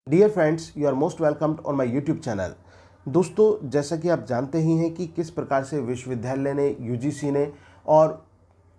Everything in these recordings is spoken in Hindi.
Dear friends, you are most welcomed on my YouTube channel. दोस्तों, जैसा कि आप जानते ही हैं कि किस प्रकार से विश्वविद्यालय ने, यूजीसी ने और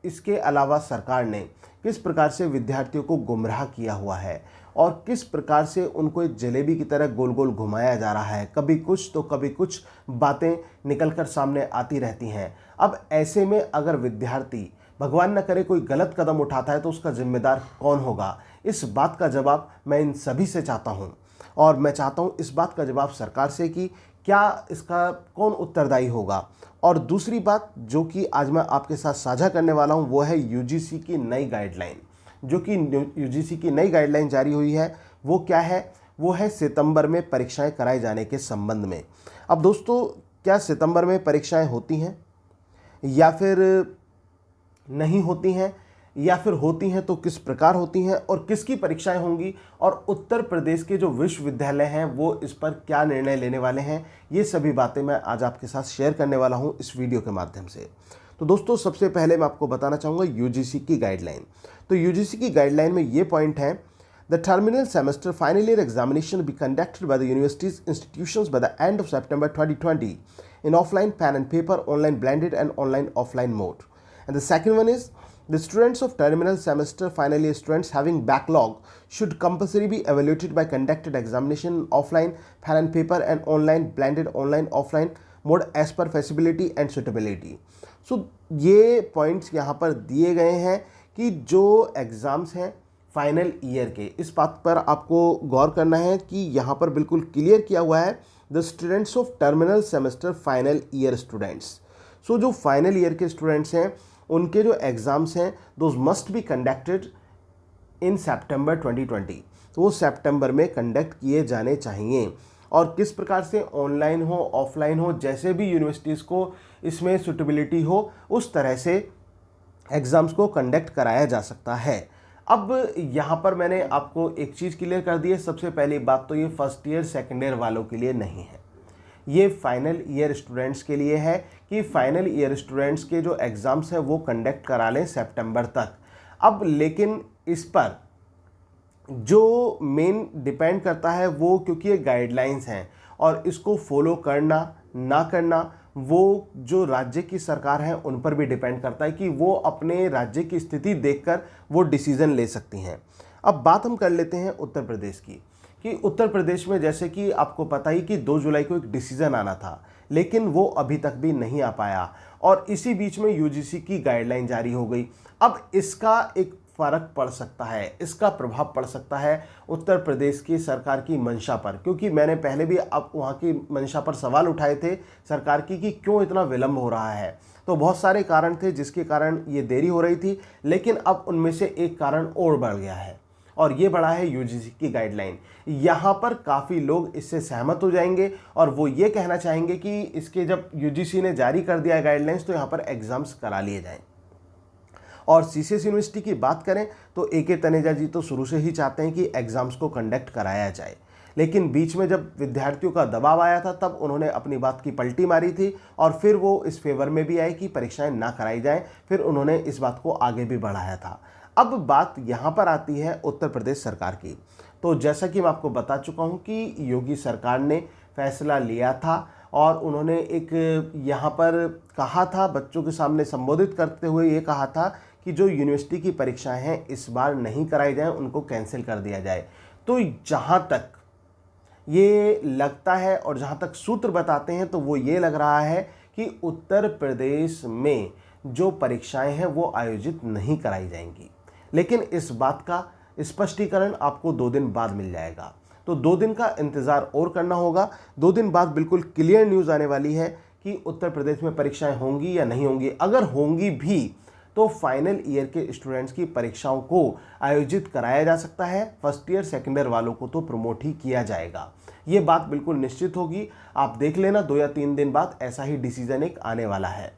इसके अलावा सरकार ने किस प्रकार से विद्यार्थियों को गुमराह किया हुआ है और किस प्रकार से उनको एक जलेबी की तरह गोल गोल घुमाया जा रहा है। कभी कुछ तो कभी कुछ बातें निकलकर सामने आती रहती हैं। अब ऐसे में अगर विद्यार्थी, भगवान न करे, कोई गलत कदम उठाता है तो उसका जिम्मेदार कौन होगा? इस बात का जवाब मैं इन सभी से चाहता हूं और मैं चाहता हूं इस बात का जवाब सरकार से कि क्या इसका कौन उत्तरदायी होगा। और दूसरी बात जो कि आज मैं आपके साथ साझा करने वाला हूं वो है यूजीसी की नई गाइडलाइन। जो कि यूजीसी की नई गाइडलाइन जारी हुई है वो क्या है? वो है सितंबर में परीक्षाएं कराए जाने के संबंध में। अब दोस्तों, क्या सितंबर में परीक्षाएं होती हैं या फिर नहीं होती हैं, या फिर होती हैं तो किस प्रकार होती हैं और किसकी परीक्षाएं होंगी, और उत्तर प्रदेश के जो विश्वविद्यालय हैं वो इस पर क्या निर्णय लेने वाले हैं, ये सभी बातें मैं आज आपके साथ शेयर करने वाला हूं इस वीडियो के माध्यम से। तो दोस्तों, सबसे पहले मैं आपको बताना चाहूँगा यूजीसी की गाइडलाइन। तो यूजीसी की गाइडलाइन में ये पॉइंट है, the terminal semester final year examination be conducted by the universities institutions by the end of September 2020 in offline pen and paper, online blended and online offline mode. And the second one is, the students of terminal semester final year students having backlog should compulsory be evaluated by conducted examination offline pen and paper and online blended online offline mode as per feasibility and suitability. So ये पॉइंट्स यहाँ पर दिए गए हैं कि जो एग्ज़ाम्स हैं फाइनल ईयर के, इस बात पर आपको गौर करना है कि यहाँ पर बिल्कुल क्लियर किया हुआ है, the students of terminal semester final year students. So जो फाइनल ईयर के स्टूडेंट्स हैं उनके जो एग्ज़ाम्स हैं those must be conducted in September 2020। तो वो सितंबर में कंडक्ट किए जाने चाहिए। और किस प्रकार से, ऑनलाइन हो ऑफलाइन हो, जैसे भी यूनिवर्सिटीज़ को इसमें सूटेबिलिटी हो उस तरह से एग्ज़ाम्स को कंडक्ट कराया जा सकता है। अब यहाँ पर मैंने आपको एक चीज़ क्लियर कर दी है। सबसे पहली बात तो ये फर्स्ट ईयर सेकेंड ईयर वालों के लिए नहीं है, ये फाइनल ईयर स्टूडेंट्स के लिए है कि फाइनल ईयर स्टूडेंट्स के जो एग्ज़ाम्स हैं वो कंडक्ट करा लें सितंबर तक। अब लेकिन इस पर जो मेन डिपेंड करता है वो, क्योंकि ये गाइडलाइंस हैं और इसको फॉलो करना ना करना वो जो राज्य की सरकार है उन पर भी डिपेंड करता है कि वो अपने राज्य की स्थिति देखकर वो डिसीज़न ले सकती हैं। अब बात हम कर लेते हैं उत्तर प्रदेश की, कि उत्तर प्रदेश में जैसे कि आपको पता ही कि 2 जुलाई को एक डिसीज़न आना था, लेकिन वो अभी तक भी नहीं आ पाया और इसी बीच में यूजीसी की गाइडलाइन जारी हो गई। अब इसका एक फ़र्क पड़ सकता है, इसका प्रभाव पड़ सकता है उत्तर प्रदेश की सरकार की मंशा पर, क्योंकि मैंने पहले भी अब वहाँ की मंशा पर सवाल उठाए थे सरकार की कि क्यों इतना विलंब हो रहा है। तो बहुत सारे कारण थे जिसके कारण ये देरी हो रही थी, लेकिन अब उनमें से एक कारण और बढ़ गया है और ये बढ़ा है यूजीसी की गाइडलाइन। यहाँ पर काफ़ी लोग इससे सहमत हो जाएंगे और वो ये कहना चाहेंगे कि इसके जब यूजीसी ने जारी कर दिया है गाइडलाइंस तो यहाँ पर एग्ज़ाम्स करा लिए जाएं। और सीसीएस यूनिवर्सिटी की बात करें तो ए.के. तनेजा जी तो शुरू से ही चाहते हैं कि एग्ज़ाम्स को कंडक्ट कराया जाए, लेकिन बीच में जब विद्यार्थियों का दबाव आया था तब उन्होंने अपनी बात की पलटी मारी थी और फिर वो इस फेवर में भी आए कि परीक्षाएं ना कराई जाएं। फिर उन्होंने इस बात को आगे भी बढ़ाया था। अब बात यहाँ पर आती है उत्तर प्रदेश सरकार की। तो जैसा कि मैं आपको बता चुका हूँ कि योगी सरकार ने फैसला लिया था और उन्होंने एक यहाँ पर कहा था, बच्चों के सामने संबोधित करते हुए ये कहा था कि जो यूनिवर्सिटी की परीक्षाएं हैं इस बार नहीं कराई जाएं, उनको कैंसिल कर दिया जाए। तो जहाँ तक ये लगता है और जहाँ तक सूत्र बताते हैं तो वो ये लग रहा है कि उत्तर प्रदेश में जो परीक्षाएं हैं वो आयोजित नहीं कराई जाएंगी, लेकिन इस बात का स्पष्टीकरण आपको 2 दिन बाद मिल जाएगा। तो 2 दिन का इंतज़ार और करना होगा। 2 दिन बाद बिल्कुल क्लियर न्यूज़ आने वाली है कि उत्तर प्रदेश में परीक्षाएं होंगी या नहीं होंगी। अगर होंगी भी तो फाइनल ईयर के स्टूडेंट्स की परीक्षाओं को आयोजित कराया जा सकता है, फर्स्ट ईयर सेकेंड ईयर वालों को तो प्रमोट ही किया जाएगा। ये बात बिल्कुल निश्चित होगी। आप देख लेना 2 या 3 दिन बाद ऐसा ही डिसीजन एक आने वाला है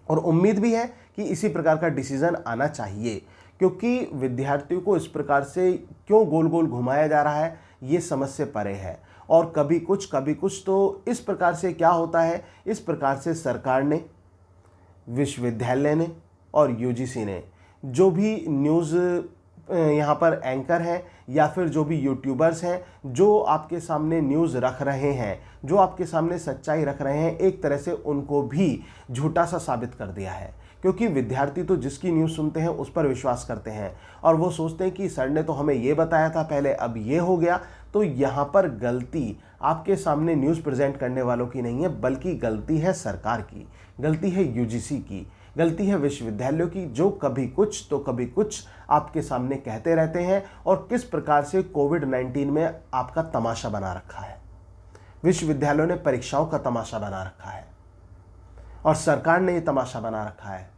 और उम्मीद भी है कि इसी प्रकार का डिसीजन आना चाहिए, क्योंकि विद्यार्थियों को इस प्रकार से क्यों गोल गोल घुमाया जा रहा है ये समझ से परे है। और कभी कुछ तो इस प्रकार से क्या होता है, इस प्रकार से सरकार ने, विश्वविद्यालय ने और यूजीसी ने जो भी न्यूज़ यहाँ पर एंकर हैं या फिर जो भी यूट्यूबर्स हैं जो आपके सामने न्यूज़ रख रहे हैं, जो आपके सामने सच्चाई रख रहे हैं, एक तरह से उनको भी झूठा सा साबित कर दिया है। क्योंकि विद्यार्थी तो जिसकी न्यूज़ सुनते हैं उस पर विश्वास करते हैं और वो सोचते हैं कि सर ने तो हमें ये बताया था पहले, अब ये हो गया। तो यहाँ पर गलती आपके सामने न्यूज़ प्रेजेंट करने वालों की नहीं है, बल्कि गलती है सरकार की, गलती है यूजीसी की, गलती है विश्वविद्यालयों की, जो कभी कुछ तो कभी कुछ आपके सामने कहते रहते हैं और किस प्रकार से कोविड-19 में आपका तमाशा बना रखा है। विश्वविद्यालयों ने परीक्षाओं का तमाशा बना रखा है और सरकार ने ये तमाशा बना रखा है।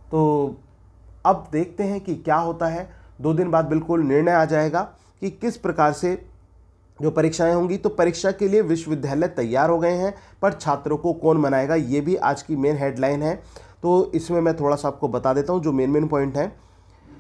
तो अब देखते हैं कि क्या होता है। 2 दिन बाद बिल्कुल निर्णय आ जाएगा कि किस प्रकार से जो परीक्षाएं होंगी। तो परीक्षा के लिए विश्वविद्यालय तैयार हो गए हैं, पर छात्रों को कौन मनाएगा, ये भी आज की मेन हेडलाइन है। तो इसमें मैं थोड़ा सा आपको बता देता हूँ जो मेन पॉइंट है।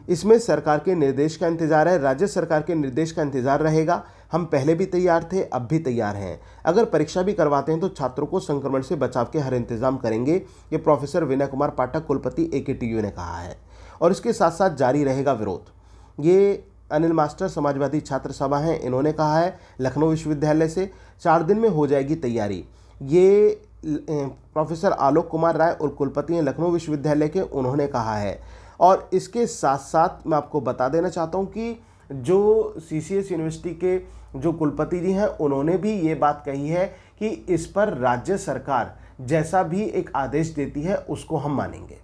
इसमें सरकार के निर्देश का इंतजार है, राज्य सरकार के निर्देश का इंतजार रहेगा। हम पहले भी तैयार थे, अब भी तैयार हैं। अगर परीक्षा भी करवाते हैं तो छात्रों को संक्रमण से बचाव के हर इंतजाम करेंगे, ये प्रोफेसर विनय कुमार पाठक, कुलपति AKTU ने कहा है। और इसके साथ साथ जारी रहेगा विरोध, ये अनिल मास्टर समाजवादी छात्र सभा हैं, इन्होंने कहा है लखनऊ विश्वविद्यालय से 4 दिन में हो जाएगी तैयारी। ये प्रोफेसर आलोक कुमार राय और कुलपति हैं लखनऊ विश्वविद्यालय के, उन्होंने कहा है। और इसके साथ साथ मैं आपको बता देना चाहता हूँ कि जो CCS यूनिवर्सिटी के जो कुलपति जी हैं, उन्होंने भी ये बात कही है कि इस पर राज्य सरकार जैसा भी एक आदेश देती है उसको हम मानेंगे।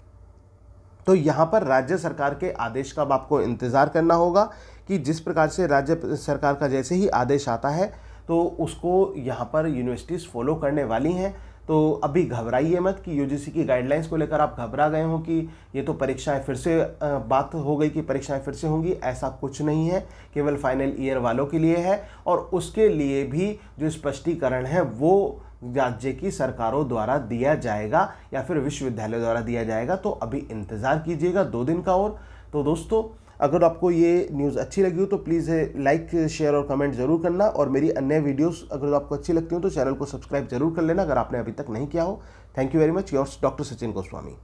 तो यहाँ पर राज्य सरकार के आदेश का आपको इंतज़ार करना होगा कि जिस प्रकार से राज्य सरकार का जैसे ही आदेश आता है तो उसको यहाँ पर यूनिवर्सिटीज़ फॉलो करने वाली हैं। तो अभी घबराइए मत कि यूजीसी की गाइडलाइंस को लेकर आप घबरा गए हो कि ये तो परीक्षाएं फिर से बात हो गई कि परीक्षाएं फिर से होंगी। ऐसा कुछ नहीं है, केवल फाइनल ईयर वालों के लिए है और उसके लिए भी जो स्पष्टीकरण है वो राज्य की सरकारों द्वारा दिया जाएगा या फिर विश्वविद्यालय द्वारा दिया जाएगा। तो अभी इंतज़ार कीजिएगा 2 दिन का और। तो दोस्तों, अगर आपको ये न्यूज़ अच्छी लगी हो तो प्लीज़ लाइक, शेयर और कमेंट ज़रूर करना और मेरी अन्य वीडियोस अगर आपको अच्छी लगती हो तो चैनल को सब्सक्राइब जरूर कर लेना अगर आपने अभी तक नहीं किया हो। Thank you very much, yours doctor Sachin Goswami.